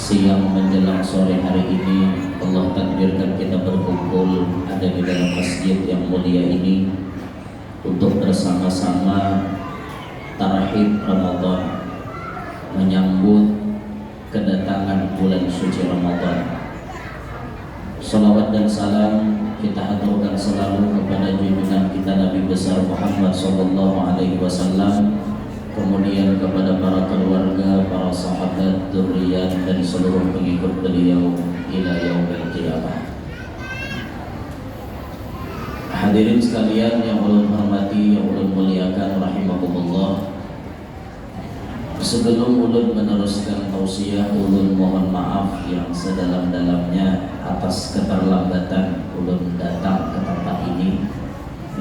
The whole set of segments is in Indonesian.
Siang menjelang sore hari ini Allah takdirkan kita berkumpul ada di dalam masjid yang mulia ini untuk bersama-sama tarhib Ramadan, menyambut kedatangan bulan suci Ramadan. Salawat dan salam kita haturkan selalu kepada junjungan kita Nabi besar Muhammad SAW, kemudian kepada para keluarga, para sahabat, dzurriyyah dan seluruh pengikut beliau ila yaumil qiyamah. Hadirin sekalian yang ulun hormati, yang ulun muliakan rahimakumullah. Sebelum ulun meneruskan tausiah, ulun mohon maaf yang sedalam-dalamnya atas keterlambatan ulun datang ke tempat ini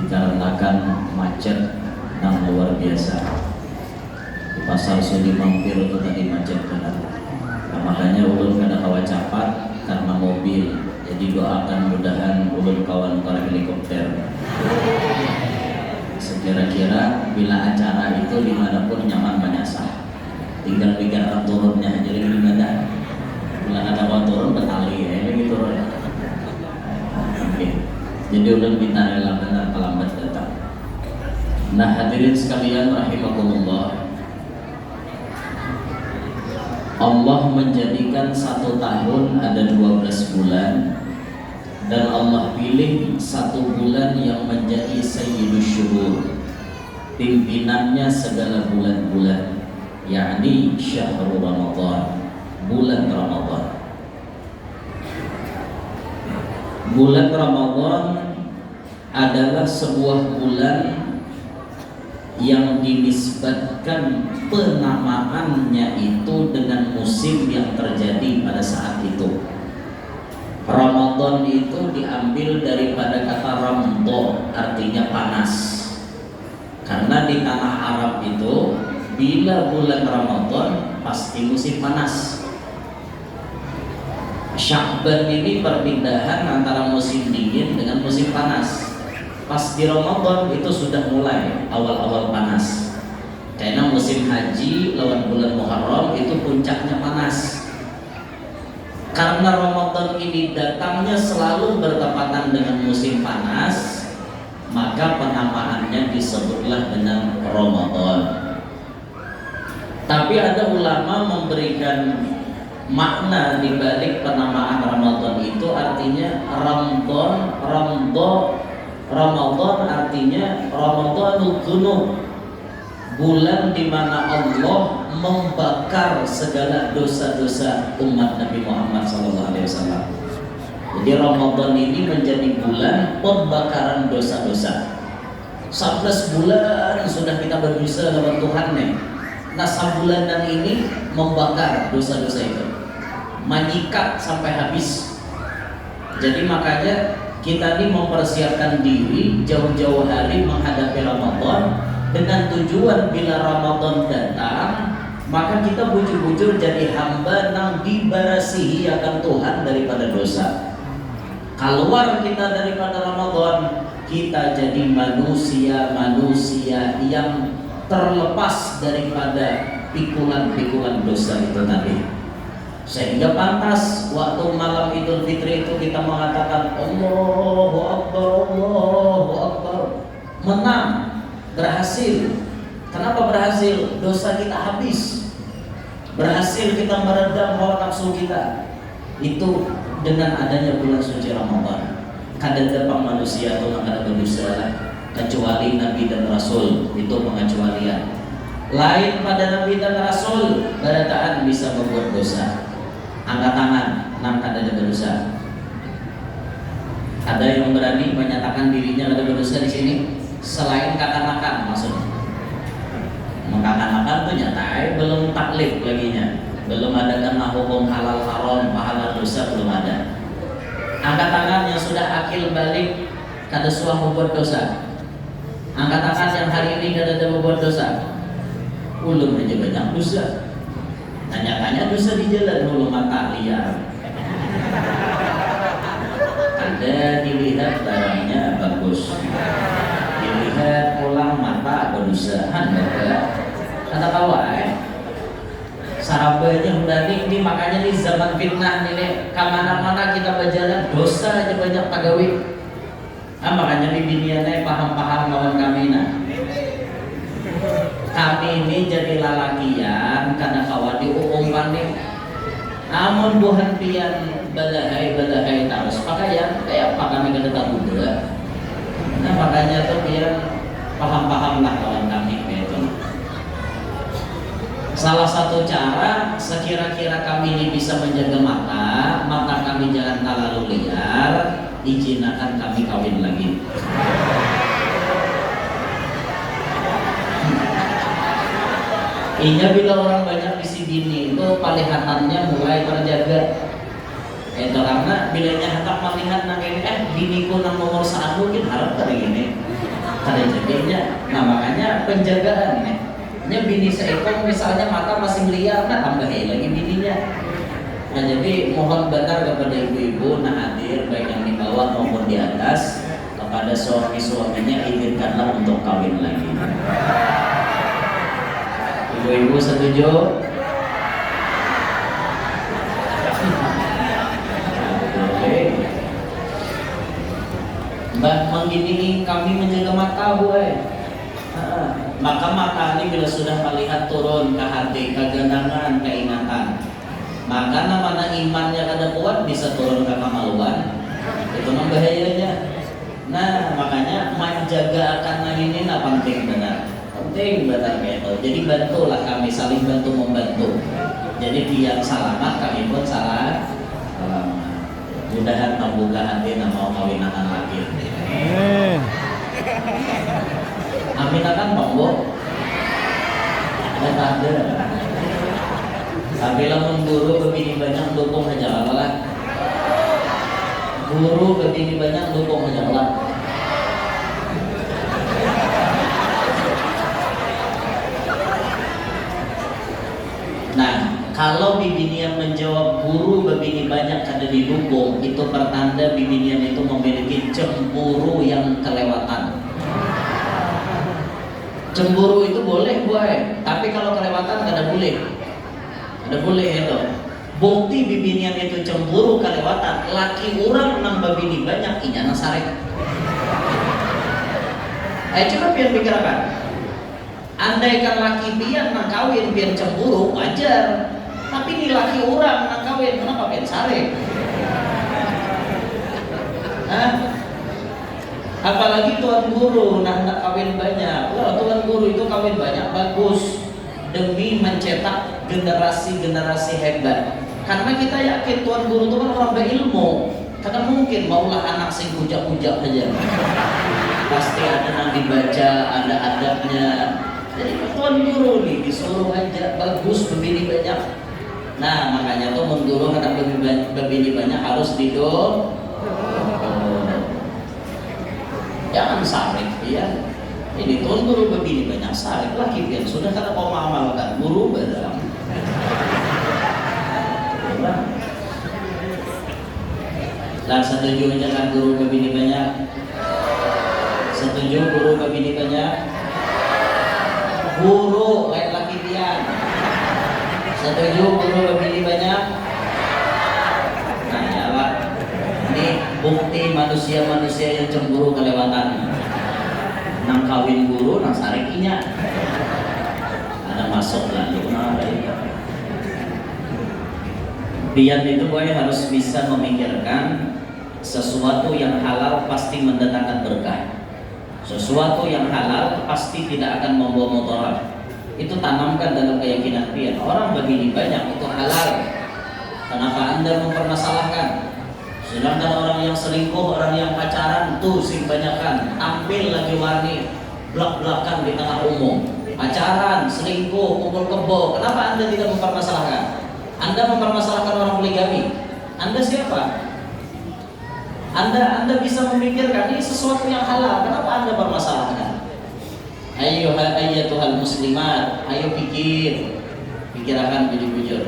dikarenakan macet yang luar biasa. Di pasar Sudi mampir itu tadi macet benar. Nah, makanya ulun kada kawa capat karena mobil. Jadi doakan mudahan ulun kawan para helikopter. Sekira-kira bila acara itu dimanapun nyaman menyasar. Tinggal pikiran turunnya aja lagi gimana. Bila ada kawan turun betali ya lagi turun. Oke. Jadi ulun minta rela benar terlambat datang. Nah hadirin sekalian rahimakumullah, Allah menjadikan 1 tahun ada 12 bulan, dan Allah pilih 1 bulan yang menjadi sayyidus syuhur, pimpinannya segala bulan-bulan, yakni syahrul Ramadan, bulan Ramadan. Bulan Ramadan adalah sebuah bulan yang dinisbatkan penamaannya itu dengan musim yang terjadi pada saat itu. Ramadan itu diambil daripada kata ramdo, artinya panas. Karena di tanah Arab itu bila bulan Ramadan pasti musim panas. Sya'ban ini perpindahan antara musim dingin dengan musim panas. Pas di Ramadan itu sudah mulai awal-awal panas. Karena musim haji lawan bulan Muharram itu puncaknya panas. Karena Ramadan ini datangnya selalu bertepatan dengan musim panas, maka penamaannya disebutlah dengan Ramadan. Tapi ada ulama memberikan makna di balik penamaan Ramadan itu, artinya Ramadan artinya Ramadanul Dzunub, bulan di mana Allah membakar segala dosa-dosa umat Nabi Muhammad SAW. Jadi Ramadan ini menjadi bulan pembakaran dosa-dosa. 11 bulan sudah kita berdosa lawan Tuhan nih. Nah sabulanan ini membakar dosa-dosa itu, menyikat sampai habis. Jadi makanya kita ini mempersiapkan diri jauh-jauh hari menghadapi Ramadan dengan tujuan bila Ramadan datang maka kita bujur-bujur jadi hamba yang dibarasihi akan Tuhan daripada dosa. Keluar kita daripada Ramadan, kita jadi manusia yang terlepas daripada pikulan-pikulan dosa itu tadi. Sehingga pantas waktu malam Idul Fitri itu kita mengatakan Allahu Akbar, Allahu Akbar. Menang, berhasil. Kenapa berhasil? Dosa kita habis. Berhasil kita meredam hawa nafsu kita. Itu dengan adanya bulan suci Ramadan. Kadang depan manusia itu akan berdosa lah, kecuali Nabi dan Rasul, itu pengecualian. Lain pada Nabi dan Rasul, barataan bisa membuat dosa. Angkat tangan, nam kada ada berdosa. Ada yang berani menyatakan dirinya ada berdosa di sini selain kekanakan maksudnya. Mengkanakan tuh nyatai belum taklif laginya, belum ada kena hukum halal haram, pahala dosa belum ada. Angkat tangan yang sudah akil balik kada suah membuat dosa. Angkat tangan yang hari ini kada ada membuat dosa. Ulun aja banyak dosa. Tanya-tanya dosa di jalan hulu mata liar. Ada dilihat barangnya bagus, dilihat pulang mata berdosa. Ada kawan Sarabanya udah ini makanya nih zaman fitnah ini kemana-mana kita berjalan dosa aja banyak pagawi. Makanya nih biniannya paham-paham lawan kami nah. Kami ini jadi lalakian karena kawan diumumkan nih. Namun buhan pian balahai terus pakaian kayak apa kami kena tak muda. Nah makanya tuh biar paham-paham lah kawan kami gitu. Salah satu cara sekira-kira kami ini bisa menjaga mata kami jangan terlalu liar, izinkan kami kawin lagi. Iya bila orang banyak bisi bini itu palihatannya mulai terjaga. Itu karena bilanya hendak melihat nang ini biniku nang nomor 1 mungkin harap tadi gini. Tadi jadinya. Nah makanya penjagaan nih. Nya bini seekor misalnya mata masih liar, nah tambahin lagi bininya. Nah jadi mohon benar kepada ibu-ibu nah hadir baik yang di bawah maupun di atas kepada suami-suaminya izinkanlah untuk kawin lagi. Ibu-ibu setuju? Oke. Mbak menggini kami menjaga mata boy. Maka mata ini bila sudah melihat turun ke hati, kegenangan, keingatan, maka namanya imannya kada kuat bisa turun ke kemaluan. Itu membahayanya. Nah makanya menjaga akan ini nah penting benar. Penting benar gitu. Jadi bantulah kami saling bantu membantu. Jadi biar selamat kami pun salah. Mudahan membuka hati dan mau kawin akan lagi. Amin akan Bang. Dan ada. Tapi lamun guru kebini banyak dukung aja lah. Guru kebini banyak dukung aja lah. Nah, kalau bibinian menjawab guru bebini banyak kada didukung, itu pertanda bibinian itu memiliki cemburu yang kelewatan. Cemburu itu boleh boy, tapi kalau kelewatan kada boleh. Kada boleh itu. Bukti bibinian itu cemburu kelewatan, laki orang nang babini banyak inya nasarek. Coba pian pikirkan. Andaikan laki pian nang kawin pian cemburu wajar, tapi ini laki orang nang kawin kenapa pian sarek? Apalagi tuan guru nak kawin banyak. Wah, tuan guru itu kawin banyak bagus demi mencetak generasi-generasi hebat. Karena kita yakin tuan guru itu kan orang berilmu. Karena mungkin maulah anak sing hujak-hujak aja. Pasti ada yang dibaca, ada adabnya. Jadi tuan guru nih disuruh aja bagus bebini banyak. Nah makanya tuh mengguru anak bebini banyak harus didol. Jangan sarik ya. Ini tuan guru begini banyak sarik lagi pian sudah kada mau mengamalkan guru berang. Dan setuju jangan guru begini banyak. Setuju guru begini banyak. Guru lain lagi pian. Setuju guru begini banyak. Nah ya Pak. Ini bukti manusia-manusia yang cemburu kelewatan. Nang kawin guru, nang sarekinya. Ada masuk lagi. Biar itu boy harus bisa memikirkan sesuatu yang halal pasti mendatangkan berkah. Sesuatu yang halal pasti tidak akan membawa mudarat. Itu tanamkan dalam keyakinan pian. Orang begini banyak itu halal. Kenapa Anda mempermasalahkan? Sedangkan orang yang selingkuh, orang yang pacaran tuh sing banyakan tampil lagi warni belak-belakan di tengah umum. Pacaran, selingkuh, kumpul kebo. Kenapa Anda tidak mempermasalahkan? Anda mempermasalahkan orang poligami. Anda siapa? Anda bisa memikirkan ini sesuatu yang halal. Kenapa Anda permasalahkan? Ayo ayyatuhal muslimat, ayo pikirkan bujur-bujur.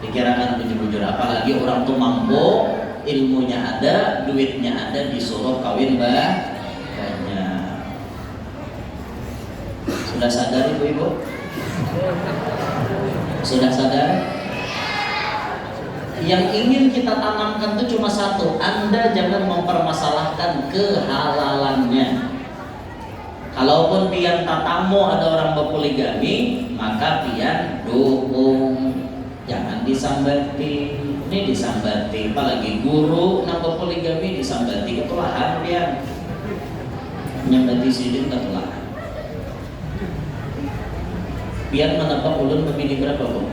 Pikirkan bujur-bujur. Apalagi orang tuh mampu, ilmunya ada, duitnya ada, disuruh kawin banyak. Sudah sadar ibu-ibu? Sudah sadar? Yang ingin kita tanamkan itu cuma satu, Anda jangan mempermasalahkan kehalalannya. Kalaupun pian tatamu ada orang berpoligami, maka pian dukung, jangan disambati. Ini disambati, apalagi guru nambah poligami disambati, ketulahan pian. Nyambati sidin ketulahan. Pian menebak ulun memilih berapa, Bu?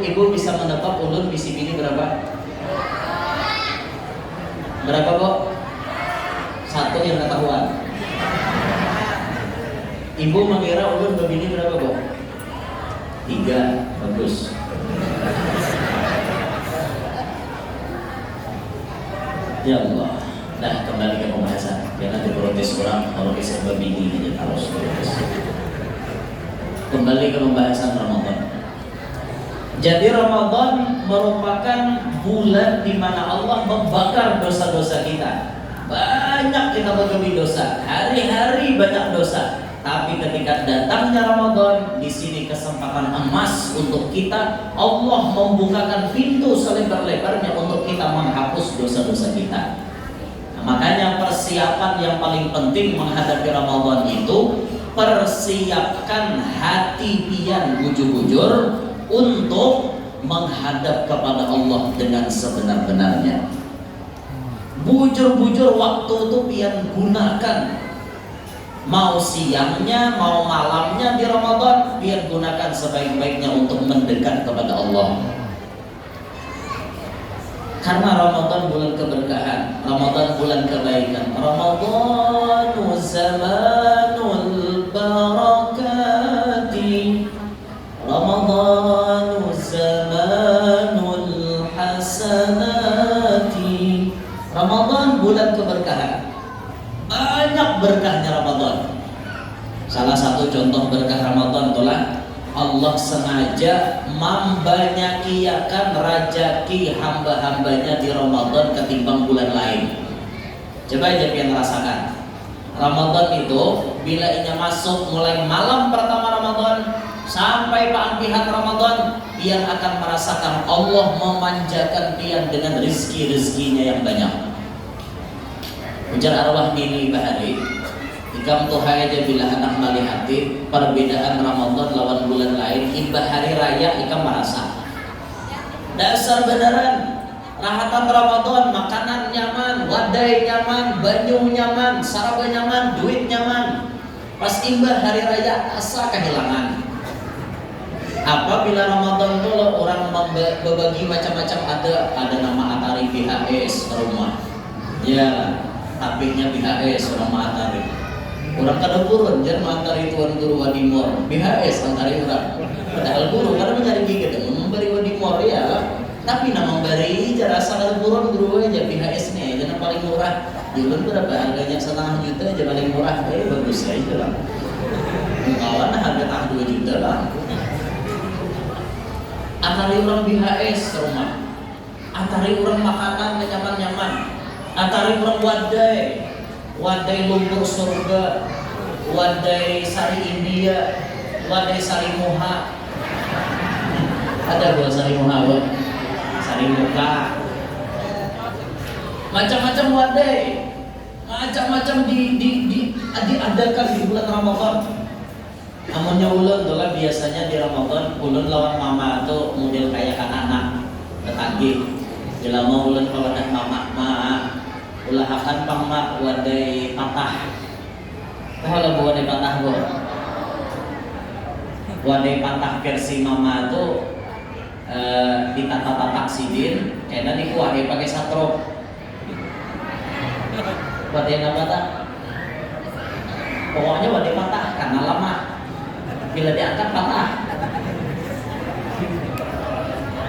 Ibu bisa menebak ulun bisi bini berapa? Berapa, Bu? Satu yang ketahuan. Ibu mengira ulun berbini berapa, Bu? 3. Bagus. Ya Allah. Nah, kembali ke pembahasan. Jangan diprotes orang kalau bisa berbini aja harus protes. Kembali ke pembahasan Ramadan. Jadi Ramadan merupakan bulan di mana Allah membakar dosa-dosa kita. Banyak kita berbuat dosa, hari-hari banyak dosa. Tapi ketika datangnya Ramadan, di sini kesempatan emas untuk kita. Allah membukakan pintu selebar-lebarnya untuk kita menghapus dosa-dosa kita. Nah, makanya persiapan yang paling penting menghadapi Ramadan itu persiapkan hati pian bujur-bujur untuk menghadap kepada Allah dengan sebenar-benarnya. Bujur-bujur waktu itu pian gunakan, mau siangnya mau malamnya di Ramadan pian gunakan sebaik-baiknya untuk mendekat kepada Allah. Karena Ramadan bulan keberkahan, Ramadan bulan kebaikan, Ramadanu zamanul barakati, Ramadanu zamanul hasanati. Ramadan bulan keberkahan, banyak berkahnya Ramadan. Salah satu contoh berkah Ramadan itulah Allah sengaja membanyakiakan rajaki hamba-hambanya di Ramadan ketimbang bulan lain. Coba aja pian rasakan. Ramadan itu bila inya masuk mulai malam pertama Ramadan sampai pangkihan Ramadan, pian akan merasakan Allah memanjakan pian dengan rezeki-rezekinya yang banyak. Ujar arwah Nini Bahari, ikam tuhai aja bila anak malihati perbedaan Ramadan lawan bulan lain. Imbah hari raya ikam merasa dasar beneran rahatan Ramadan, makanan nyaman, wadai nyaman, banyu nyaman, sarapan nyaman, duit nyaman. Pas imbah hari raya asa kehilangan. Apabila Ramadan itu orang berbagi macam-macam, ada nama Atari BHS rumah, ya tapihnya BHS orang Atari. Orang kada turun, jangan Atari Tuan Guru Wadimor BHS Atari orang. Padahal guru kada mencari gigi memberi Wadimor ya, tapi nama memberi rasa kada turun guru aja BHS nih, jangan paling murah. Jualan berapa harganya? 1,5 juta aja paling murah, bagus aja lah. Kawan harga 2 juta lah. Atari orang BHS ke rumah, atari orang makanan nyaman-nyaman, atari orang wadai lumpur surga, wadai sari India, wadai sari moha. Ada gua sari moha, sari muka, macam-macam wadai, macam-macam diadakan di bulan Ramadan. Amunnya ulun dola biasanya di Ramadan ulun lawan mama tuh model kayak anak tetanggi. Bila mau ulun kawanan mama ulahakan pangma wadai patah. Kalau wadai patah go. Wadai patah versi mama tuh ditata-tata sidin, kena dikuahi pakai satrop. Wadai apa tak? Pokoknya wadai patah karena lama. Bila diangkat patah.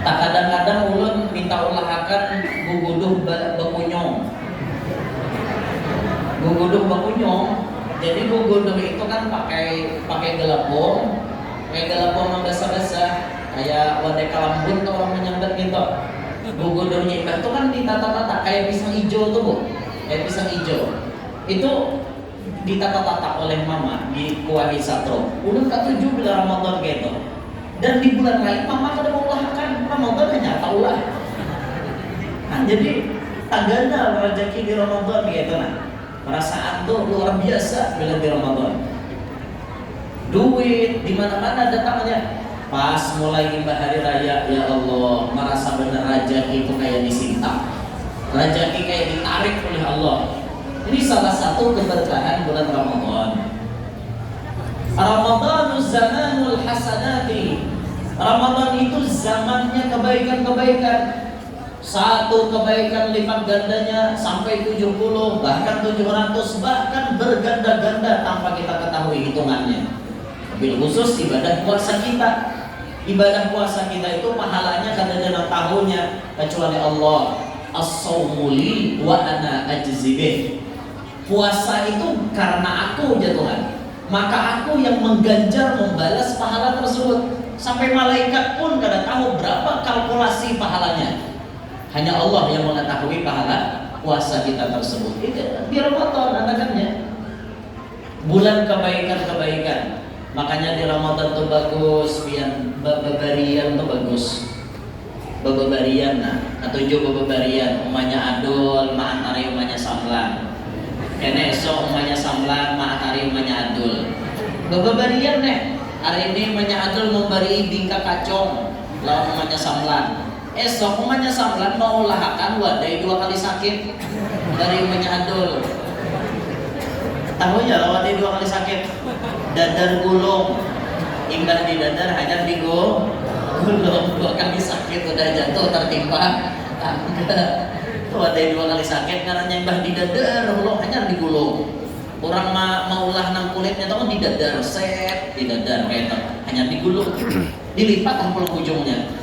Tak kadang-kadang ulun minta ulahakan guguduh bakunyong. Guguduh bakunyong. Jadi guguduh itu kan pakai gelapung yang basah-basah, kayak wadai kalambun tuh orang menyambat gitu. Guguduhnya itu kan ditata-tata kayak pisang hijau tuh, Bu. Kayak pisang hijau. Itu ditata-tata oleh mama di kuahi satro. Udah ketujuh bila Ramadan gitu. Dan di bulan lain mama kada mau lahirkan Ramadan hanya taulah. Nah, jadi tagana rezeki di Ramadan gitu nah. Perasaan tuh luar biasa bila di Ramadan. Duit di mana-mana datangnya. Pas mulai imbah hari raya, ya Allah, merasa benar rezeki itu kayak disintak. Rezeki kayak ditarik oleh Allah. Ini salah satu keberkahan bulan Ramadan. Ramadan zamanul hasanati. Ramadan itu zamannya kebaikan-kebaikan. Satu kebaikan lipat gandanya sampai 70, bahkan 700, bahkan berganda-ganda tanpa kita ketahui hitungannya. Bil khusus ibadah puasa kita. Ibadah puasa kita itu pahalanya kada ada tahunnya kecuali Allah. As-sawmu li wa ana ajzi bih. Puasa itu karena aku ya Tuhan. Maka aku yang mengganjar membalas pahala tersebut. Sampai malaikat pun kada tahu berapa kalkulasi pahalanya. Hanya Allah yang mengetahui pahala puasa kita tersebut. Itu di Ramadan anakannya. Bulan kebaikan-kebaikan. Makanya di Ramadan tuh bagus, biar babarian tuh bagus. Babarian nah, ketujuh babarian, umanya adul, ma'antari umanya samlan. Kene esok umanya samlan, ma'antari umanya adul. Babarian nih, hari ini umanya adul memberi bingka kacong, lawan umanya samlan. Esok umanya samlan mau lahakan wadai 2 kali sakit dari umanya adul. Tahu ya wadai 2 kali sakit. Dadar gulung, imbah di dadar hanya di gulung 2 kali sakit udah jatuh tertimpa tangga. Wadai 2 kali sakit karena imbah di dadar gulung hanya di gulung. Orang mau ulah nang kulitnya tahu di dadar set, di dadar kayak hanya di gulung. Dilipat ampul ujungnya.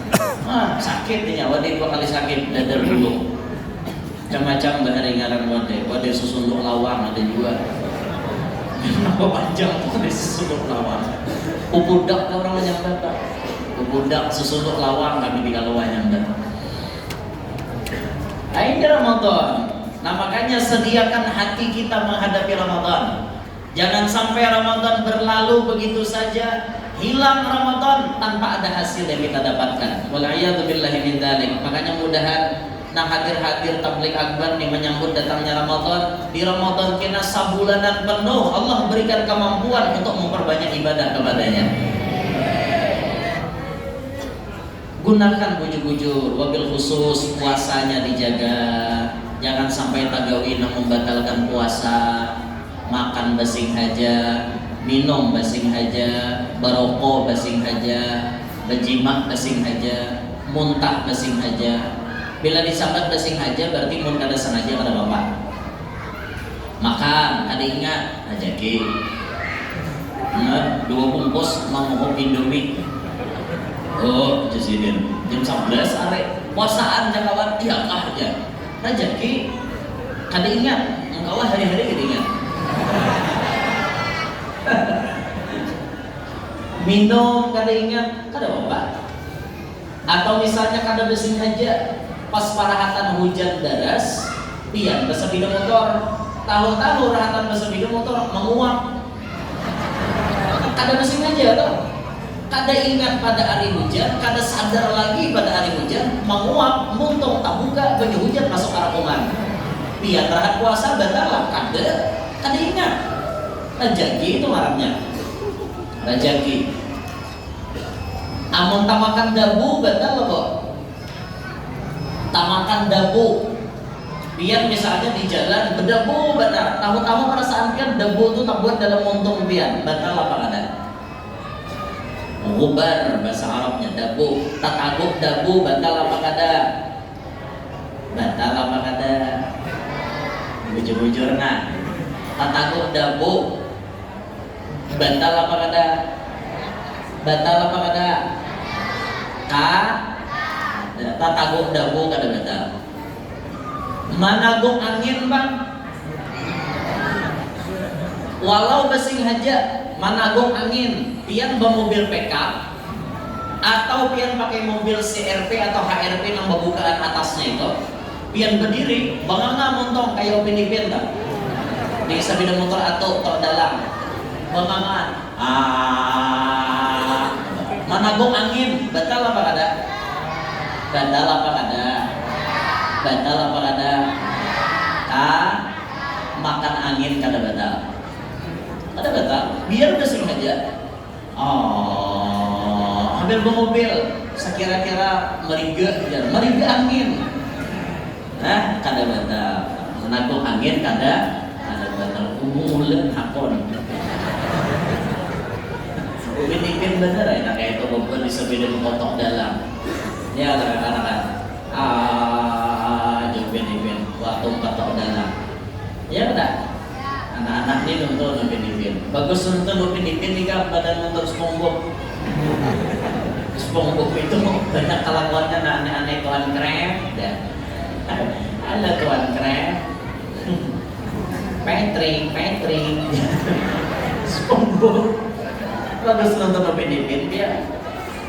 Sakit ya, wadai 2 kali sakit dadar gulung. Macam-macam bahari ngaran wadai susunduk lawang ada juga. Kenapa panjang wadai susunduk lawang? Pupudak orang menyambat tak? Pupudak susunduk lawang kami di kalauan nyambat. Ini Ramadan. Nah makanya sediakan hati kita menghadapi Ramadan. Jangan sampai Ramadan berlalu begitu saja. Hilang Ramadan tanpa ada hasil yang kita dapatkan. Wal'iyadzubillahi min dzalik. Makanya mudahan nah hadir-hadir tabligh akbar nih menyambut datangnya Ramadan. Di Ramadan kena sabulanan penuh Allah berikan kemampuan untuk memperbanyak ibadah kepadanya. Gunakan bujur-bujur, wabil khusus puasanya dijaga. Jangan sampai tagawin membatalkan puasa. Makan basing haja, minum basing haja, baroko basing haja, berjima basing haja, muntah basing haja. Bila disambat basing haja berarti mun kada sengaja kada bapak. Makan, ada ingat ajaki. 2 bungkus mangkok Indomie. Oh, jasidin. Jam 11 arek puasaan jakawan iya kah aja. Rezeki kada ingat, engkau hari-hari kada ingat. Minum kada ingat, kada apa. Atau misalnya kada basing haja, pas parahatan hujan deras, pian bersepeda motor. Tahu-tahu rahatan bersepeda motor menguap. Kada basing haja toh. Kada ingat pada hari hujan, kada sadar lagi pada hari hujan, menguap, muntung tak buka baju hujan masuk karapungan. Pian rahat puasa batal kada ingat. Rezeki itu marahnya. Rezeki. Amun tamakan dabu batal kok. Tamakan dabu. Biar misalnya di jalan berdabu batal. Tahu-tahu perasaan pian dabu itu tak buat dalam muntung pian. Batal apa kada? Gubar bahasa Arabnya dabu. Tataguk dabu batal apa kada? Batal apa kada? Bujur-bujur nah. Tataguk dabu batal apa kada? Batal apa kada? Tataguk dabu kada batal. Managuk angin bang. Walau basing haja managuk angin. Pian bermobil pickup atau pian pakai mobil CRV atau HRV yang pembukaan atasnya itu. Pian berdiri, banganga montong kayak Filipin tak? di sepeda motor atau tok dalam bengangan managong angin batal apa kada? Batal apa kada? Batal apa kada? Makan angin kada batal. Kada batal. Biar udah sengaja. Ambil mobil sekira-kira meriga angin. Kada batal. Menagong angin kada batal. Umulan hakon. Upin-ipin bener ya kayak itu bukan di sepeda motor dalam. Ya anak-anak. Upin-ipin waktu motor dalam. Ya enggak? Anak-anak ini nonton Upin-ipin. Bagus nonton Upin-ipin nih badan motor SpongeBob. SpongeBob itu banyak kelakuannya aneh-aneh tuan krem dan ada tuan krem. Patrick. SpongeBob. Bagus nonton Upin-Ipin dia.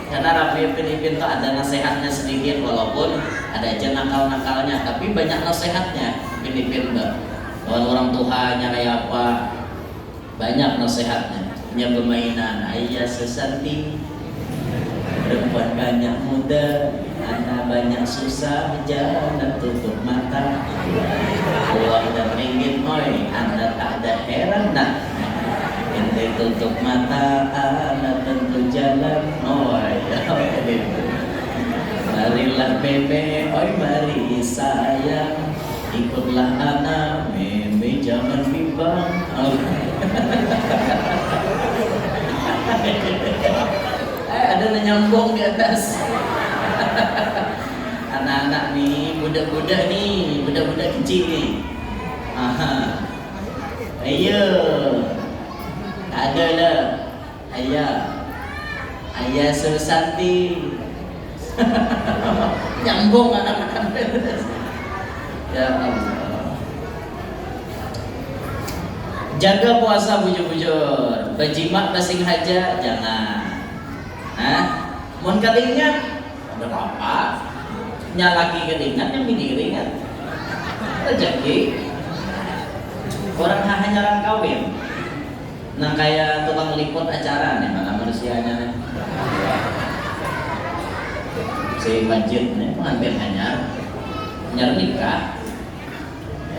Karena Rapi Upin-Ipin tuh ada nasihatnya sedikit walaupun ada aja nakal-nakalnya, tapi banyak nasihatnya Upin-Ipin tuh. Lawan orang tuanya kayak apa? Banyak nasihatnya. Punya permainan ayah sesanti. Perempuan banyak muda, anak banyak susah, jangan tutup mata. Uang dan ringgit, oi, anda tak ada heran nak. Ente tutup mata, anak tentu jalan, oi, marilah bebe, oi mari sayang, ikutlah anak, meme jangan bimbang. Ada nyambung di atas. Anak-anak nih, budak-budak kecil nih. Ayo. Ada lah. Ayah Susanti. Nyambung anak-anak. Ya Allah. Jaga puasa bujur-bujur. Berjimat basing haja jangan. Mun kadingan ada apa? Nyalaki kadingan yang bini ringan. Rezeki. Orang hanya kawin. Nah kayak tukang liput acara nih mana manusianya nih. Si Majid nih pengantin hanyar nikah.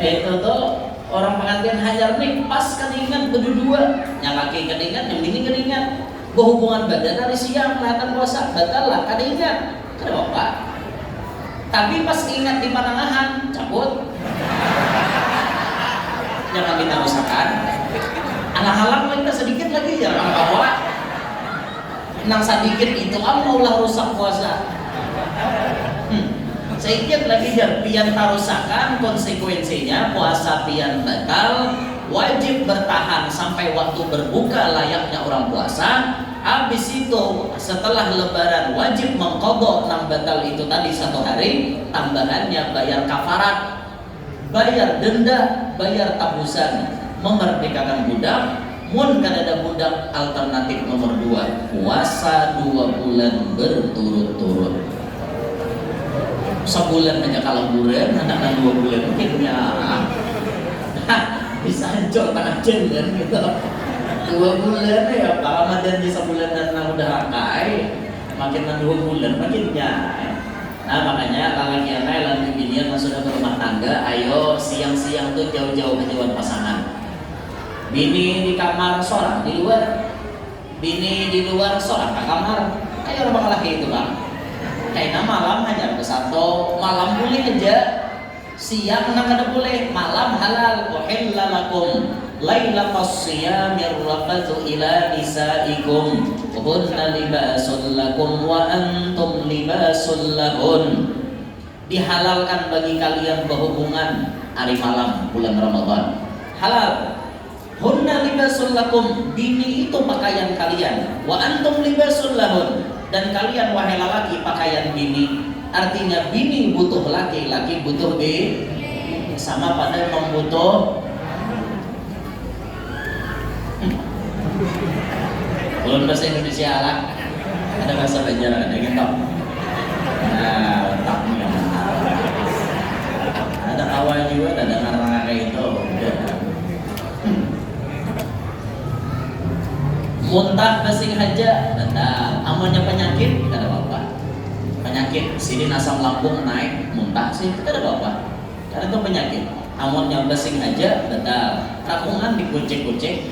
Itu tuh orang pengantin hanyar nih pas kadingan berdua nyalaki kadingan yang bini kadingan. Berhubungan badan hari siang kelihatan puasa batal lah kada ingat kada apa tapi pas ingat di panangahan cabut jangan kita rusakan anak halang kita sedikit lagi jangan bawa nang sedikit itu maulah rusak puasa sedikit lagi jar pian tarusakan konsekuensinya puasa pian batal wajib bertahan sampai waktu berbuka layaknya orang puasa. Habis itu setelah lebaran wajib mengqadha nang batal itu tadi 1 hari, tambahannya bayar kafarat, bayar denda, bayar tabusan, memerdekakan budak. Mun kan ada budak alternatif nomor 2, puasa 2 bulan berturut-turut. Sebulan aja kalau bulan, anak 2 bulan mungkinnya. Bisa hancur tangan jenggan gitu 2 bulan ya Pak Ramadan di sebulan dan udah rakai makin 2 bulan makinnya. Nah makanya lalaki anak lan binian sudah berumah tangga ayo siang-siang tuh jauh-jauh kejauhan pasangan. Bini di kamar seorang di luar, bini di luar seorang ke kamar. Ayo orang laki itu bang kayaknya malam hanya ada 1 malam boleh aja siang kada boleh malam halal uhilla lakum lailatas siyamir rafathu ila nisaikum hunna libasul lakum wa antum libasul lahun. Dihalalkan bagi kalian berhubungan hari malam bulan Ramadan halal. Hunna libasul lakum, bini itu pakaian kalian, wa antum libasul lahun, dan kalian wahai lelaki pakaian bini. Artinya bini butuh laki, laki butuh bini, sama pada membutuh. Belum bahasa Indonesia lah, ada bahasa Banjar ada gitu. Nah, otaknya ada awal juga, ada dengar kayak itu. Muntah basing haja batal. Amunnya penyakit tidak ada apa-apa. Penyakit sini asam lambung naik muntah sih tidak ada apa-apa. Karena itu penyakit. Amunnya basing haja batal. Rakungan dikucek-kucek.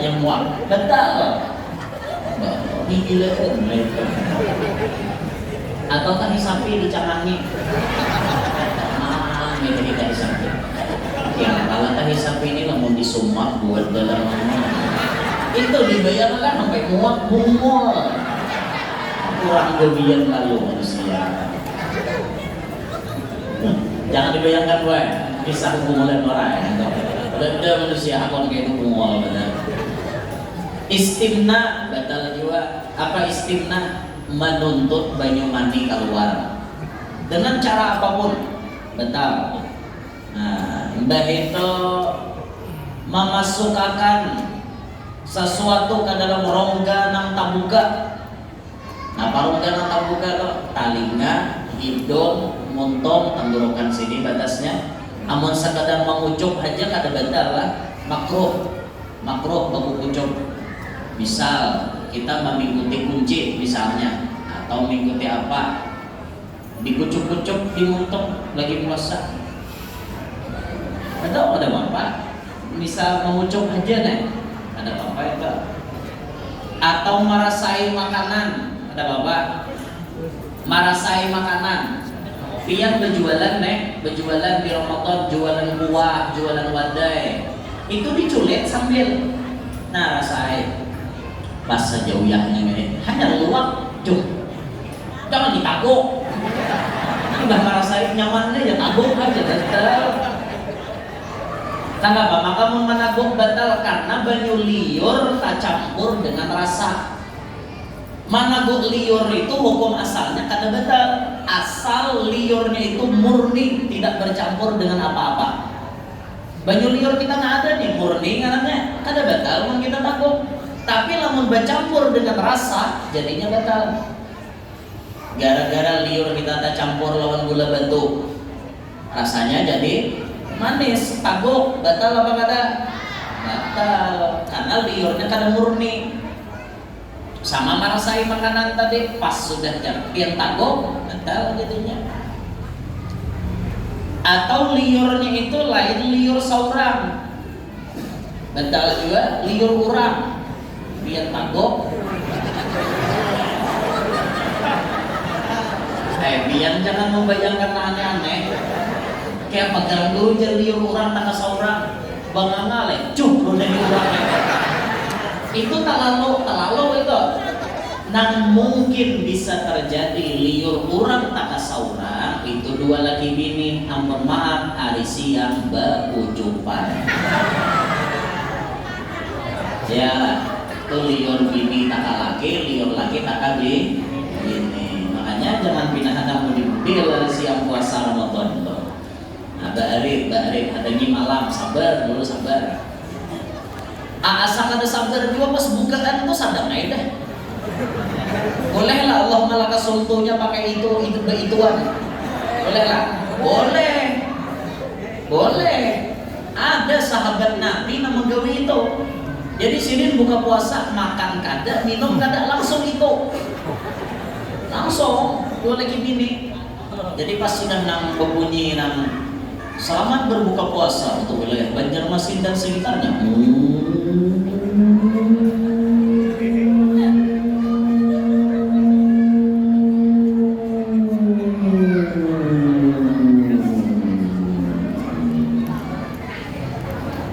Yang muak batal. Ini gila atau tahi sapi dicangangi. Gitu tahi sapi. Ya kalau tahi sapi ini namun disumak buat dalam itu dibayarkan sampai muak bungul. Kurang gebian lalu manusia. Jangan dibayangkan gue kisah bungul orang. Ada manusia akon kayak itu bungul benar. Istimna batal juga. Apa istimna? Menuntut banyu mandi keluar dengan cara apapun batal. Nah, mbah itu memasukkan sesuatu ke dalam rongga nang tabuka. Nah, rongga nang tabuka lo talinga, hidung, muntong, tenggorokan sini batasnya. Amun sekadar mengucup aja kada batal lah, makruh baku kucup. Misal kita mengikuti kunci misalnya atau mengikuti apa dikucup-kucup dimuntung lagi puasa atau ada apa misal mengucup aja nih ada apa itu atau merasai makanan ada apa merasai makanan pian berjualan berjualan di Ramadan jualan buah jualan wadai itu diculik sambil nah rasai pas sejauhnya ini hanya luak cuy jangan ditaguk udah merasain nyamannya ya taguk aja batal kenapa maka menaguk batal karena banyu liur tak campur dengan rasa managuk liur itu hukum asalnya kada batal asal liurnya itu murni tidak bercampur dengan apa-apa banyu liur kita nggak ada nih murni karena kada batal mau kita taguk tapi lamun bercampur dengan rasa jadinya batal gara-gara liur kita tak campur lawan gula batu rasanya jadi manis taguk batal apa kada batal karena liurnya kada murni sama merasai makanan tadi pas sudah pian taguk batal jadinya atau liurnya itu lain liur saurang batal juga liur urang pian taguk pian jangan membayangkan aneh-aneh kayak pegang dulu jadi liur urang tak saurang banganga leh cup udah di urang itu terlalu itu nang mungkin bisa terjadi liur urang tak saurang itu dua laki bini ampun maaf hari siang beucupan ya itu liur bini tak laki liur laki tak bini makanya jangan pindah kamu di mobil dari siang puasa Ramadan itu nah ba'arid ada di malam sabar dulu sabar asal ada sabar juga pas bukaan itu sadar aja dah boleh lah Allah malah kesultunya pakai ituan boleh lah boleh ada sahabat Nabi yang menggawe itu jadi sini buka puasa makan kada minum kada langsung itu langsung dua lagi bini jadi pas sudah nang berbunyi nang selamat berbuka puasa untuk wilayah Banjarmasin dan sekitarnya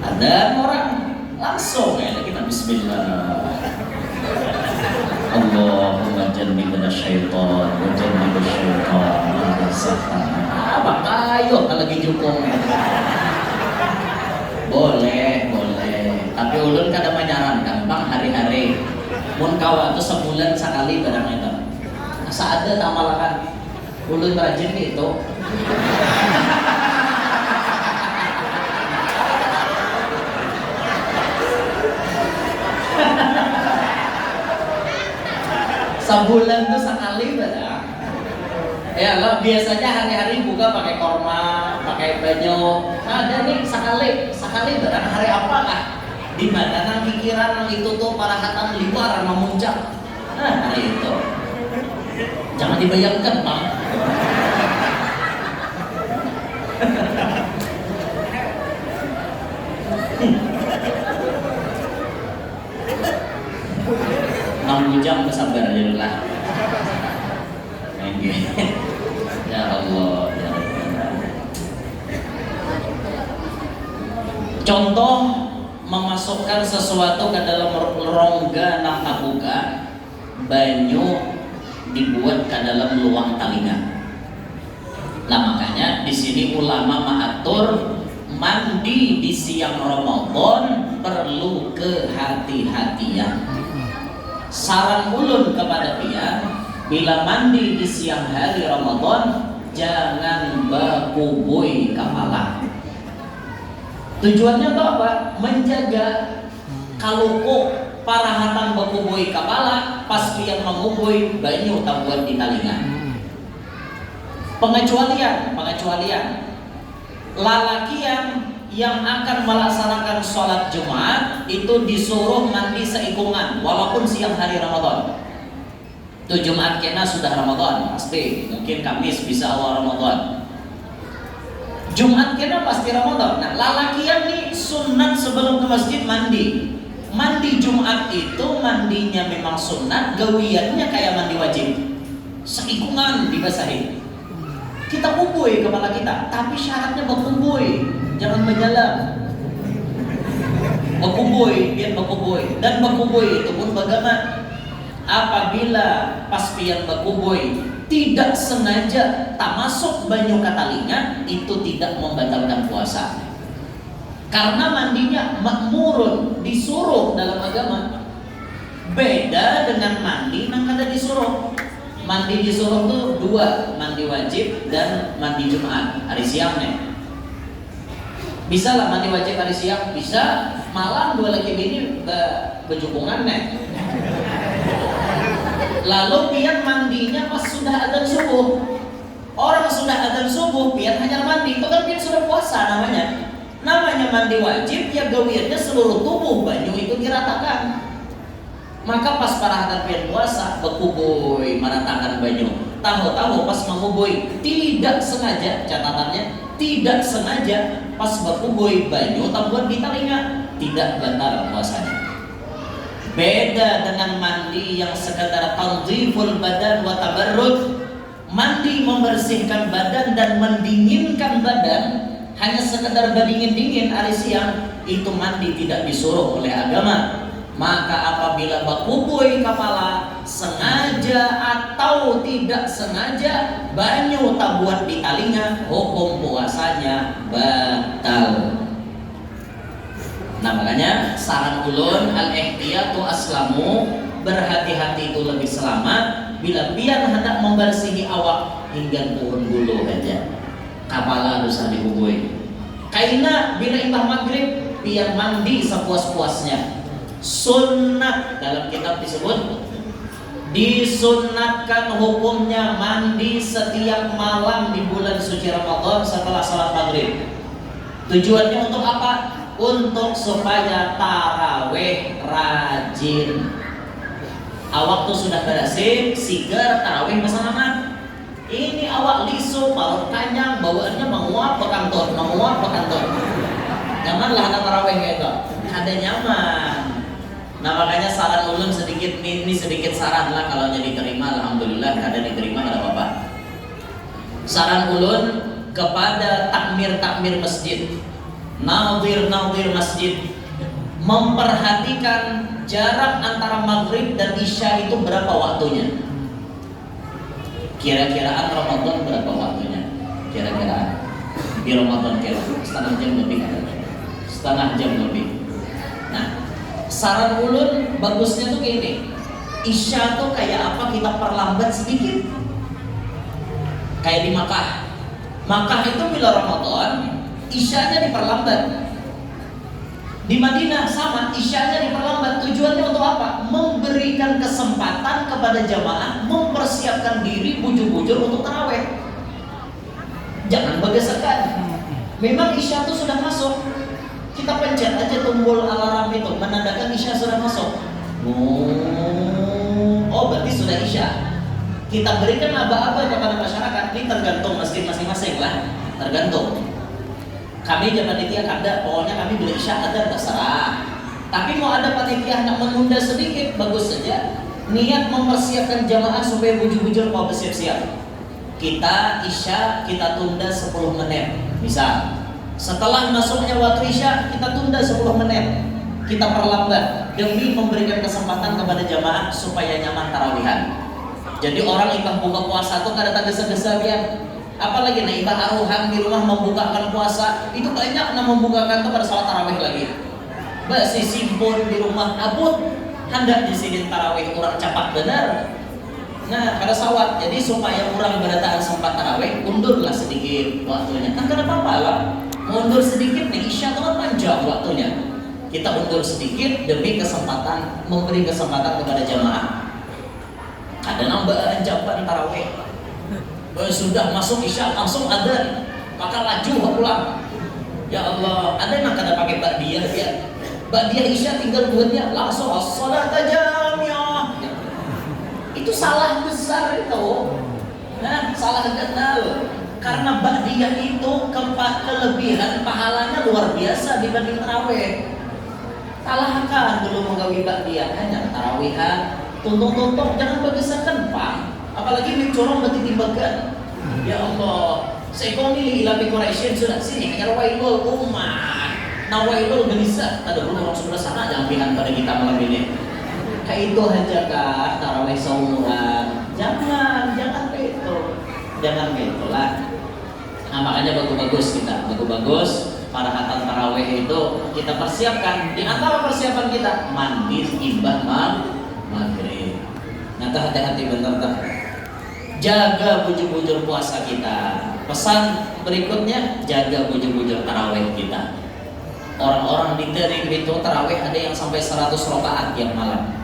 ada orang langsung ya kita bismillah Allahumma jannibna syaitan wa jannibna syaitan apa kayo lagi jukung boleh tapi ulun kada menyarankan bang hari-hari mun kawa itu sebulan sekali barang itu asa ada tamalakan ulun rajin itu sebulan tuh sekali barang ya lah biasanya hari-hari buka pakai korma pakai banyo nah ada nih sekali barang hari apa lah Di mana nang pikiran nang itu tuh para hatan liwar memuncak. Nah, itu. Jangan dibayangkan, Bang. Jam kesabar aja dulu lah. Ya Allah, ya Allah. Contoh memasukkan sesuatu ke dalam rongga nang tabuka, banyu dibuat ke dalam luang talinga. Nah makanya di sini ulama mengatur mandi di siang Ramadan perlu kehati-hatian. Saran ulun kepada pian, bila mandi di siang hari Ramadan jangan bakubui kepala. Tujuannya itu apa? Menjaga kalau para hatan bakubui kepala, pas pian mengubui banyu tabuan di talinga. Pengecualian. Lalaki yang akan melaksanakan sholat Jumat itu disuruh mandi seikungan walaupun siang hari Ramadan. Itu Jumat kena sudah Ramadan pasti, mungkin Kamis bisa awal Ramadan. Jumat kena pasti Ramadan. Nah, lalaki yang nih sunat sebelum ke masjid mandi. Mandi Jumat itu mandinya memang sunat, gawiannya kayak mandi wajib. Seikungan dibasahin. Kita kubui kepala kita, tapi syaratnya berkubui. Jangan menjalan. Bakubui, biar bakubui. Dan bakubui itu pun bagaimana? Apabila pas pian bakubui tidak sengaja tak masuk banyu ke talinga, itu tidak membatalkan puasa. Karena mandinya makmurun, disuruh dalam agama. Beda dengan mandi nang kada disuruh. Mandi disuruh tuh dua, mandi wajib dan mandi Jumat hari siang nih. Bisa lah mandi wajib hari siang, bisa malam dua lagi ini berjukungan nih. Lalu pian mandinya pas sudah adzan subuh. Orang sudah adzan subuh pian hanya mandi, itu kan pian sudah puasa namanya. Namanya mandi wajib ya gawiannya seluruh tubuh banyu itu diratakan. Maka pas para hatan pian puasa berkubui meratakan banyu. Tahu-tahu pas mengubui tidak sengaja, catatannya tidak sengaja pas berkubui banyu tabuan di talinga, tidak batal puasanya. Beda dengan mandi yang sekadar tanziful badan wa tabarrud. Mandi membersihkan badan dan mendinginkan badan, hanya sekadar berdingin-dingin hari siang, itu mandi tidak disuruh oleh agama. Maka apabila bakubui kepala sengaja atau tidak sengaja banyu tabuan di talinga, hukum puasanya batal. Nah makanya saran ulun al-ihtiyatu aslamu, berhati-hati itu lebih selamat. Bila pian hendak membersihi awak hingga turun bulu aja, kepala harus dikubui. Kaina bila imbah maghrib pian mandi sepuas-puasnya. Sunnah dalam kitab disebut disunnatkan hukumnya mandi setiap malam di bulan suci Ramadan setelah salat maghrib. Tujuannya untuk apa? Untuk supaya taraweh rajin. Awak tuh sudah bersih, sigar taraweh bersalaman. Ini awak lisu, parut kanyang, bawaannya menguap ke kantor, Janganlah ada taraweh gitu, ada nyaman. Nah makanya saran ulun sedikit ini sedikit saran lah, kalau jadi diterima alhamdulillah, kada diterima kada apa-apa. Saran ulun kepada takmir masjid, nadir masjid, memperhatikan jarak antara maghrib dan isya itu berapa waktunya. Kira-kiraan Ramadan berapa waktunya? Kira-kiraan di Ramadan setengah jam lebih. Nah, saran ulun bagusnya tuh kayak ini. Isya tuh kayak apa, kita perlambat sedikit. Kayak di Makkah. Makkah itu bila Ramadan, isyanya diperlambat. Di Madinah sama, isyanya diperlambat. Tujuannya untuk apa? Memberikan kesempatan kepada jamaah mempersiapkan diri bujur-bujur untuk taraweh. Jangan bergesekan. Memang isya itu sudah masuk. Kita pencet aja tombol alarm itu menandakan isya sudah masuk. Oh, berarti sudah isya. Kita berikan aba-aba kepada masyarakat. Ini tergantung masjid masing-masing lah, tergantung. Kami panitia kada, pokoknya kami bila isya ada terserah. Tapi mau ada panitia nak menunda sedikit, bagus saja. Niat mempersiapkan jamaah supaya bujur-bujur mau bersiap-siap. Kita isya, kita tunda 10 menit. Misal, setelah masuknya waktu isya, kita tunda 10 menit. Kita perlambat demi memberikan kesempatan kepada jamaah supaya nyaman tarawihan. Jadi orang ibah buka puasa tuh kada tergesa-gesa biar. Apalagi nah ibah aruhan di rumah membukakan puasa, itu banyak nah membukakan tuh pada salat tarawih lagi. Basi simpun di rumah abut, hendak di sini tarawih orang cepat benar. Nah, kada sawat. Jadi supaya orang berataan sempat tarawih, undurlah sedikit waktunya. Kan kada apa-apa lah. Mundur sedikit nih, isya itu kan panjang waktunya. Kita undur sedikit demi kesempatan, memberi kesempatan kepada jamaah. Ada nambah jawaban tarawih. Sudah masuk isya langsung ada, maka laju pulang. Ya Allah, ada yang kada pakai ba'diyah ya. Ba'diyah isya tinggal buatnya langsung as-salat jami'ah. Itu salah besar itu. Nah, salah kenal. Karena ba'diyah itu kelebihan pahalanya luar biasa dibanding tarawih. Salahkan dulu menggawi ba'diyah hanya tarawihan, tuntung-tuntung jangan bagisakan pak. Apalagi mencorong berarti timbagan. Ya Allah, seekoni ila bi Quraisyin sudah sini hanya wailul ummah. Nah wailul gelisah. Ada orang sebelah sana jangan bilang pada kita malam ini. Kayak itu aja kah tarawih saumuran. Jangan begitu. Jangan begitulah. Nah makanya bagus-bagus kita, bagus-bagus para hatam tarawih itu kita persiapkan. Di antara persiapan kita mandi imbah maghrib. Nanti hati-hati benar tak. Jaga bujur-bujur puasa kita. Pesan berikutnya jaga bujur-bujur tarawih kita. Orang-orang di Terim itu tarawih ada yang sampai 100 rakaat tiap malam.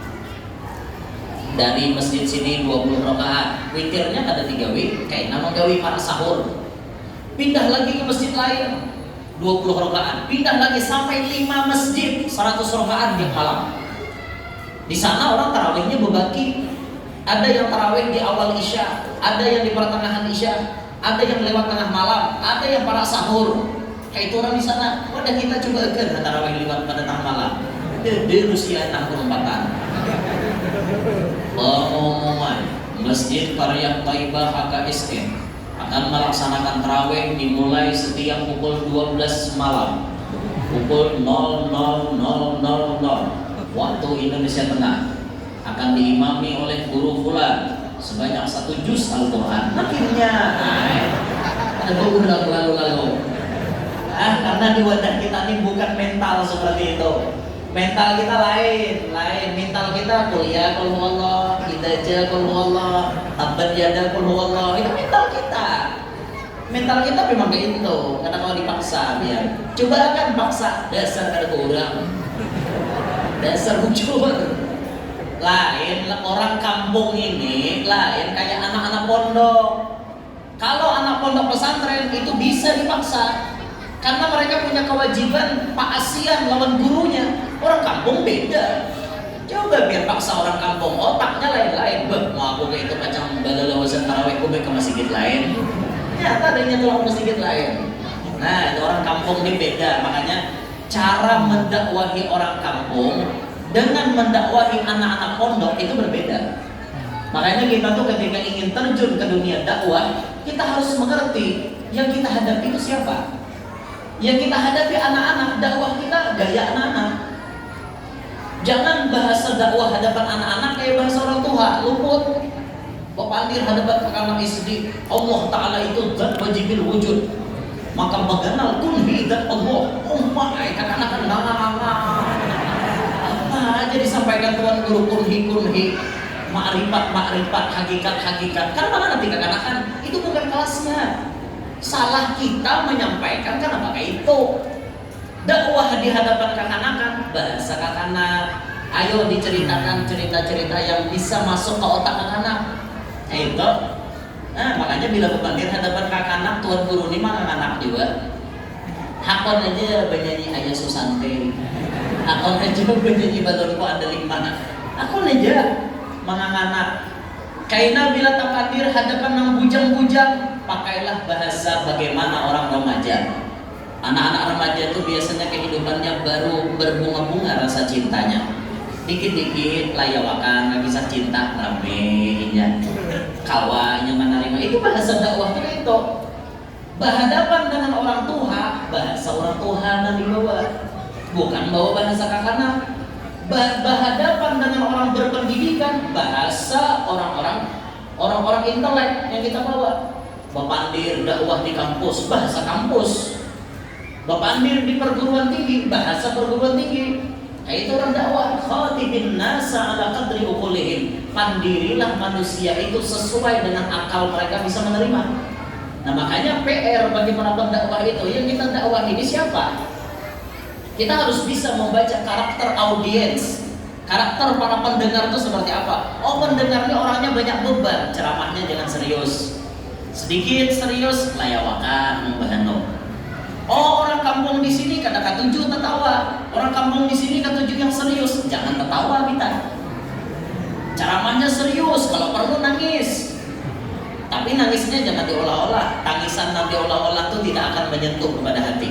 Dari masjid sini 20 rakaat. Witirnya ada 3 wit, kayak nama gawi para sahur. Pindah lagi ke masjid lain 20 rakaat. Pindah lagi sampai 5 masjid 100 rakaat tiap malam. Di sana orang tarawihnya berbagi. Ada yang tarawih di awal isya, ada yang di pertengahan isya, ada yang lewat tengah malam, ada yang para sahur. Kayak itu orang di sana. Wadah kita coba agar tarawih lewat pada tengah malam. Di Rusia 64-an. Pengumuman Masjid Qaryah Thaibah HKSN akan melaksanakan tarawih dimulai setiap pukul 12 malam, pukul 00.00 waktu Indonesia Tengah. Akan diimami oleh guru fulan sebanyak 1 juz Al-Quran. Akhirnya ada guru lalu. Karena di wadah kita ini bukan mental seperti itu. Mental kita lain. Mental kita kuliah qul huwallah, kita aja qul huwallah, tabbat yada qul huwallah. Itu mental kita. Mental kita memang kayak itu. Karena kalau dipaksa biar. Coba kan paksa dasar kada kurang. Dasar bujur. Lain orang kampung ini lain kayak anak-anak pondok. Kalau anak pondok pesantren itu bisa dipaksa karena mereka punya kewajiban paasian lawan gurunya. Orang kampung beda. Coba biar paksa orang kampung, otaknya lain-lain. Mau aku kayak itu macam balalawasan tarawih ke masjid lain. Ternyata adanya tulang masjid lain. Nah, itu orang kampung ini beda. Makanya cara mendakwahi orang kampung dengan mendakwahi anak-anak pondok itu berbeda. Makanya kita tuh ketika ingin terjun ke dunia dakwah, kita harus mengerti yang kita hadapi itu siapa. Yang kita hadapi anak-anak, dakwah kita gaya anak-anak. Jangan bahasa dakwah hadapan anak-anak kayak bahasa orang tua, luput. Pepandir hadapan kakak SD, Allah Ta'ala itu zat wajibil wujud. Maka mengenal kunhi zat Allah. Kakak-anak aja disampaikan Tuhan guru kunhi makrifat hakikat. Karena mana nanti kakak-anak itu bukan kelasnya. Salah kita menyampaikan karena pakai itu. Dakwah di hadapan kakak-anak, bahasa kakak-anak. Ayo diceritakan cerita-cerita yang bisa masuk ke otak kakak-anak. Itu. Nah, makanya bila berbandir hadapan kakak-anak, Tuhan guru ini mah anak juga. Hakon aja penyanyi Ayah Susante, hakon aja penyanyi balonku ada lima, hakon aja mengangana. Kaina bila takadir hadapan nang bujang-bujang, pakailah bahasa bagaimana orang remaja. Anak-anak remaja itu biasanya kehidupannya baru berbunga-bunga rasa cintanya. Dikit-dikit layawakan kisah cinta ramenya, kawanya menerima. Itu bahasa dakwah itu. Berhadapan dengan orang tua, bahasa orang tua yang dibawa, bukan bawa bahasa kakana. Berhadapan dengan orang berpendidikan, bahasa orang-orang intelek yang kita bawa. Bapandir dakwah di kampus, bahasa kampus. Bapandir di perguruan tinggi, bahasa perguruan tinggi. Itu orang dakwah. Khatibin nasa ala qadri uqulihim. Pandirilah manusia itu sesuai dengan akal mereka bisa menerima. Nah makanya PR bagi para pendakwah itu, yang kita dakwah ini siapa? Kita harus bisa membaca karakter audiens, karakter para pendengar itu seperti apa. Oh, pendengarnya orangnya banyak beban, ceramahnya jangan serius, sedikit serius, layawakan membahano. Oh, orang kampung di sini kata katujuh tertawa, orang kampung di sini katujuh yang serius, jangan tertawa kita. Ceramahnya serius, kalau perlu nangis, tapi nangisnya jangan diolah-olah. Tangisan yang diolah-olah itu tidak akan menyentuh kepada hati.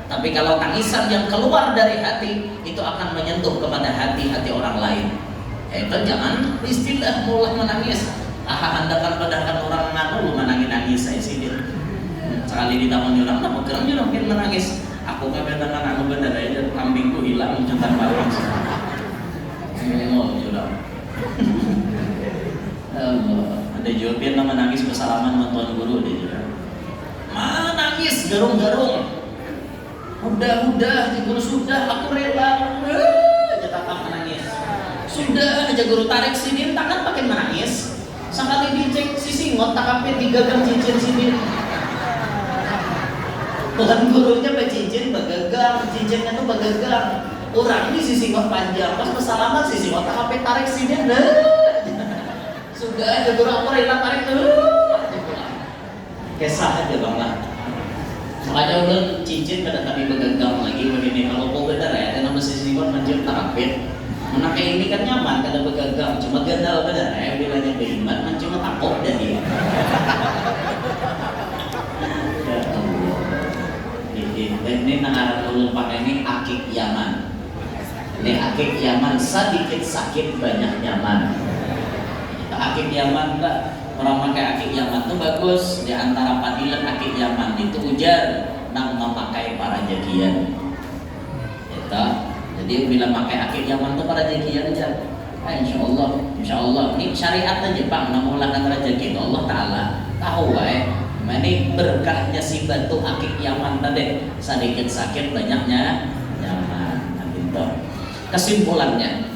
Tapi kalau tangisan yang keluar dari hati itu akan menyentuh kepada hati-hati orang lain. Itu jangan istilah mulai menangis. Handakan padahkan orang nganu lu menangis saya sih dia. Sekali di taman orang, apa kerangnya mungkin menangis. Aku kabar dengan anu bener aja kambingku hilang mencetak barang. Oh sudah. Ada jawaban nama nangis bersalaman sama tuan guru dia juga. Mana nangis garung-garung. Udah, guru sudah, aku rela. Jatah menangis. Sudah, aja guru tarik sini, tangan pakai menangis. Sekali dicek sisi ngotak apa digagang cincin sini. Tuhan gurunya cincin bagagang, cincinnya tuh bagagang. Orang ini sisi ngot panjang, pas bersalaman sisi ngotak apa tarik sini. Sudah, aja guru aku rela tarik tuh. Kesah aja bang lah. Makanya udah cincin pada kami begagang lagi begini. Kalau kau benar ya, karena mesti sifat mencium tarapit. Mana kayak ini kan nyaman kada begagang, cuma gandal benar ya. Bilangnya beriman, mencium takut dan dia. Ya Allah. Ini nangaran ulun pakai ini akik Yaman. Ini akik Yaman sedikit sakit banyak nyaman. Akik Yaman tak. Orang pakai akik Yaman itu bagus. Di antara padilan akik Yaman itu ujar nang memakai para jagian. Itu. Jadi bila pakai akik Yaman itu para jagian aja. Insya Allah. Ini syariat aja bang. Namulah antara jagian Allah Taala tahu ini berkahnya si batu akik Yaman tadi. Sedikit sakit banyaknya nyaman. Nah, gitu. Kesimpulannya,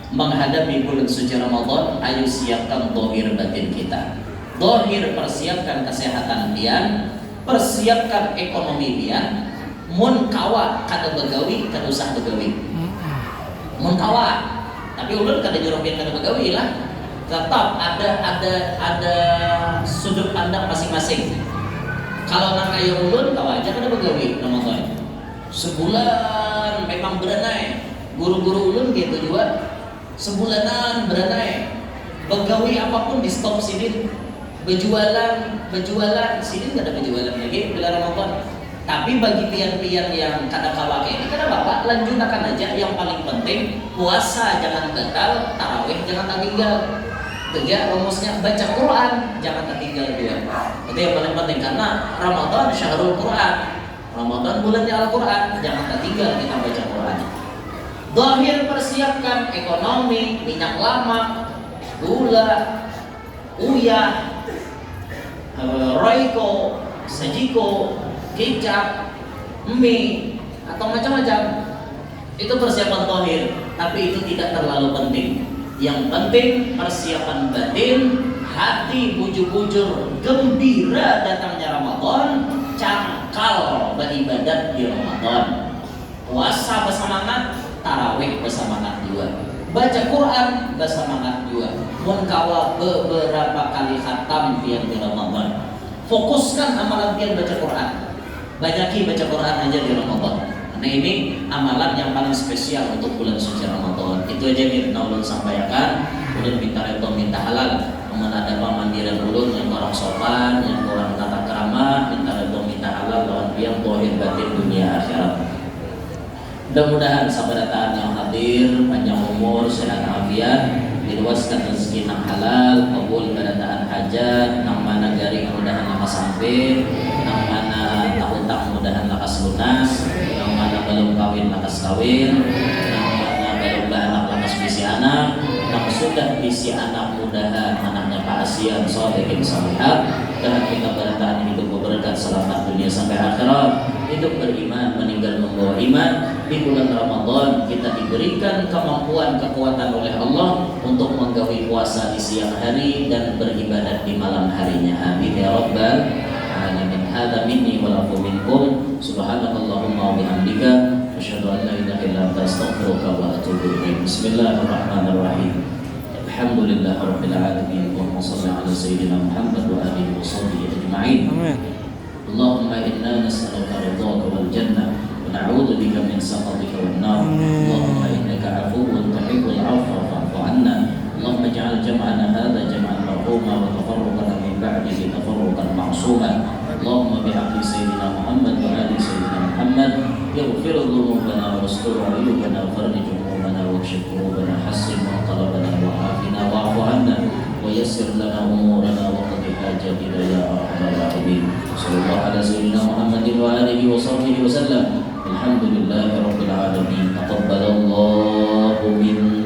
menghadapi bulan suci Ramadan, ayo siapkan dohir batin kita. Dohir persiapkan kesehatan pian, persiapkan ekonomi pian. Mun kawa kada begawi, kada usah begawi. Mun kawa, tapi ulun kada jurang pian kada begawi lah. Tetap ada sudut pandang masing-masing. Kalau nak kayak ulun kawa aja kada begawi Ramadan. Sebulan memang beranai. Guru-guru ulun gitu juga. Sebulanan beranai, begawi apapun di stop sini, berjualan sini nggak ada berjualan lagi bila Ramadan. Tapi bagi pian-pian yang kada kawa ini, kada bapak lanjutkan aja. Yang paling penting puasa jangan batal, tarawih jangan tertinggal. Tiga rumusnya baca Quran jangan tertinggal dia. Itu yang paling penting karena Ramadan syahrul Quran, Ramadan bulannya Al-Quran, jangan tertinggal kita baca Quran. Zahir persiapkan ekonomi, minyak lama, gula, uyah, roiko, sajiko, kecap, mie, atau macam-macam. Itu persiapan zahir, tapi itu tidak terlalu penting. Yang penting persiapan batin, hati bujur-bujur gembira datangnya Ramadan, cangkal beribadat di Ramadan. Puasa bersemangat, tarawih bersemangat juga, baca Quran bersemangat juga, mengkawal beberapa kali khatam pian di Ramadan. Fokuskan amalan pian baca Quran. Banyaki baca Quran aja di Ramadan. Karena ini amalan yang paling spesial untuk bulan suci Ramadan. Itu aja yang ulun sampaikan. Ulun minta redo, minta halal. Kemana ada pamandiran ulun yang orang sopan, yang orang tata krama, minta redo, minta halal lawan biang dohir batin dunia akhirat. Mudah-mudahan sahabat yang hadir panjang umur, sehat afiat, diluaskan rezeki nang halal, kabul badataan hajat, nang mana garing mudahan laka sampai, nang mana tahun-tahun mudahan lakas lunas, nang mana belum kawin lakas kawin, nang mana belum anak lakas bisi anak, nang sudah bisi anak mudahan anaknya keasian solehin salihat, dan kita badataan hidup berkat selamat dunia sampai akhirat, hidup beriman meninggal membawa iman. Di bulan Ramadan kita diberikan kemampuan, kekuatan oleh Allah untuk menggawi puasa di siang hari dan beribadat di malam harinya. Amin ya rabbal alamin. Hadza minni wa lakum minkum. Subhanakallahumma wa bihamdika asyhadu an la ilaha illa anta astaghfiruka wa atubu ilaik. Bismillahirrahmanirrahim. Alhamdulillahirabbil alamin. Allahumma shalli ala sayyidina Muhammad wa alihi wa sahbihi ajma'in. Amin. Allahumma inna nas'aluka ridhaka wal jannah ونعوذ بك من سخطك والنار. اللهم إنك عفو تحب العفو فاعف عنا. اللهم اجعل جمعنا هذا جمعا مرحوما وتفرقنا من بعده تفرقا معصوما. اللهم بحق سيدنا محمد وآل سيدنا محمد اغفر ذنوبنا واستر عيوبنا وفرج همومنا واكشف كروبنا حسن منقلبنا وعافنا واعف عنا ويسر لنا أمورنا وقض حاجاتنا يا أرحم الراحمين. صلى الله على سيدنا محمد وآله وصحبه وسلم. الحمد لله رب العالمين. تقبل الله منا